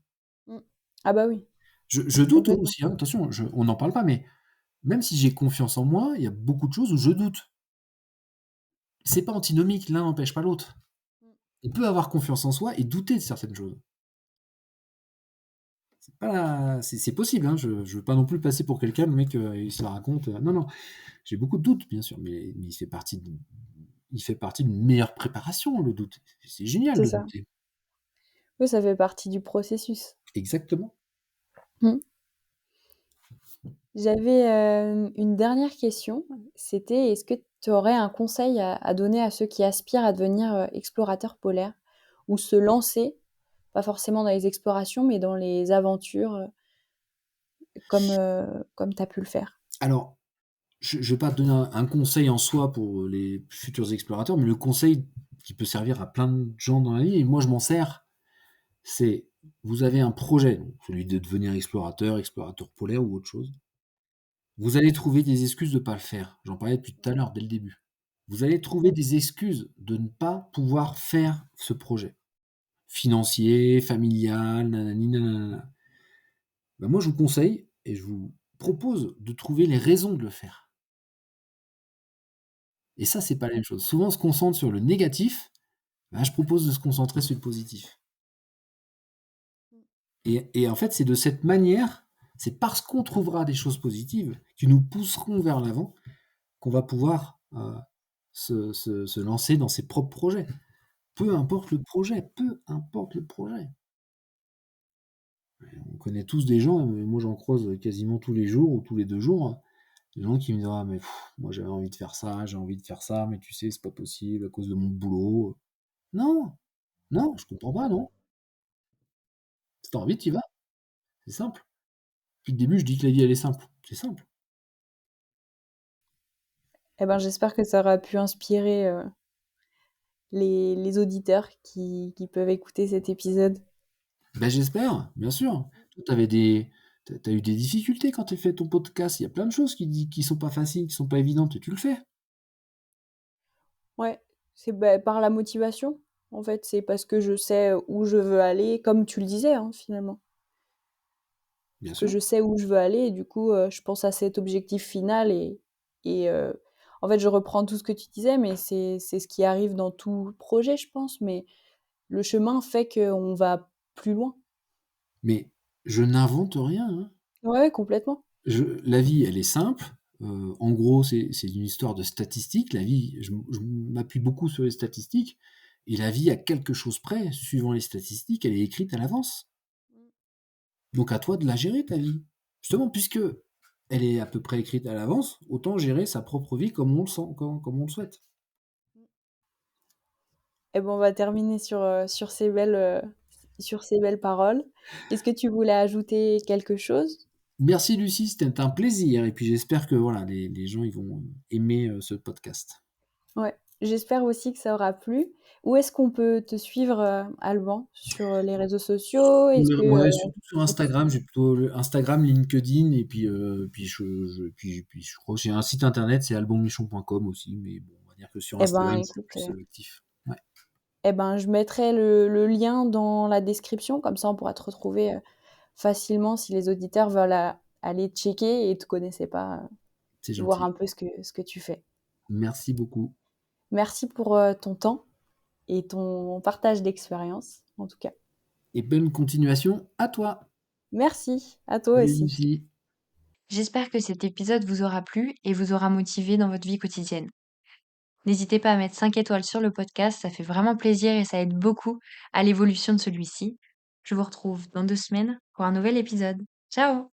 Mm. Ah bah oui,
Je doute
complètement.
aussi, hein, attention, on n'en parle pas, mais même si j'ai confiance en moi, il y a beaucoup de choses où je doute. C'est pas antinomique, l'un n'empêche pas l'autre. On peut avoir confiance en soi et douter de certaines choses. C'est possible, hein, je veux pas non plus passer pour quelqu'un, le mec, il se la raconte. Non, non, j'ai beaucoup de doutes, bien sûr, mais il fait partie d'une meilleure préparation, le doute. C'est génial
C'est
de
ça.
douter.
Oui, ça fait partie du processus.
Exactement.
Mm. J'avais une dernière question. C'était, est-ce que tu aurais un conseil à donner à ceux qui aspirent à devenir explorateurs polaires ou se lancer, pas forcément dans les explorations, mais dans les aventures comme tu as pu le faire?
Alors, je vais pas te donner un conseil en soi pour les futurs explorateurs, mais le conseil qui peut servir à plein de gens dans la vie, et moi je m'en sers, c'est vous avez un projet, donc celui de devenir explorateur polaire ou autre chose. Vous allez trouver des excuses de ne pas le faire. J'en parlais depuis tout à l'heure, dès le début. Vous allez trouver des excuses de ne pas pouvoir faire ce projet. Financier, familial, nanani, nanana. Ben moi, je vous conseille et je vous propose de trouver les raisons de le faire. Et ça, c'est pas la même chose. Souvent, on se concentre sur le négatif, bah, je propose de se concentrer sur le positif. Et en fait, c'est de cette manière, c'est parce qu'on trouvera des choses positives qui nous pousseront vers l'avant qu'on va pouvoir, se lancer dans ses propres projets. Peu importe le projet, peu importe le projet. On connaît tous des gens, moi j'en croise quasiment tous les jours ou tous les 2 jours, hein, des gens qui me disent: «Ah mais moi j'avais envie de faire ça, j'ai envie de faire ça, mais tu sais, c'est pas possible à cause de mon boulot». Non, non, je comprends pas, non. Si tu as envie, tu y vas, c'est simple. Depuis le début, je dis que la vie elle est simple, c'est simple.
Eh ben, j'espère que ça aura pu inspirer les auditeurs qui peuvent écouter cet épisode.
Ben j'espère, bien sûr. Toi, tu as eu des difficultés quand tu as fait ton podcast, il y a plein de choses qui sont pas faciles, qui sont pas évidentes et tu le fais.
Ouais, c'est bah, par la motivation. En fait, c'est parce que je sais où je veux aller, comme tu le disais, hein, finalement.
Bien
Que
sûr.
je sais où je veux aller et du coup, je pense à cet objectif final et en fait, je reprends tout ce que tu disais, mais c'est ce qui arrive dans tout projet, je pense, mais le chemin fait qu'on va plus loin.
Mais je n'invente rien, hein.
Ouais, complètement.
La vie, elle est simple. En gros, c'est une histoire de statistiques. La vie, je m'appuie beaucoup sur les statistiques. Et la vie, à quelque chose près, suivant les statistiques, elle est écrite à l'avance. Donc à toi de la gérer, ta vie. Justement, puisque elle est à peu près écrite à l'avance, autant gérer sa propre vie comme on le sent, comme on le souhaite.
Et ben, on va terminer sur ces belles paroles. Est-ce que tu voulais ajouter quelque chose?
Merci Lucie, c'était un plaisir. Et puis j'espère que voilà, les gens ils vont aimer ce podcast.
Ouais, j'espère aussi que ça aura plu. Où est-ce qu'on peut te suivre, Alban? Sur les réseaux sociaux? Est-ce que,
Ouais, surtout sur
on peut
Instagram, j'ai plutôt Instagram, LinkedIn, et puis, puis je crois que j'ai un site internet, c'est albonmichon.com aussi, mais bon, on va dire que sur
eh ben,
Instagram, c'est
écoute,
plus actif. Ouais,
eh ben, je mettrai le lien dans la description, comme ça on pourra te retrouver facilement si les auditeurs veulent aller checker et te connaissaient pas,
c'est
voir
gentil.
un peu ce que tu fais.
Merci beaucoup.
Merci pour ton temps et ton partage d'expérience, en tout cas.
Et bonne continuation à toi.
Merci, à toi
Salut
aussi.
Lucie.
J'espère que cet épisode vous aura plu et vous aura motivé dans votre vie quotidienne. N'hésitez pas à mettre 5 étoiles sur le podcast, ça fait vraiment plaisir et ça aide beaucoup à l'évolution de celui-ci. Je vous retrouve dans 2 semaines pour un nouvel épisode. Ciao!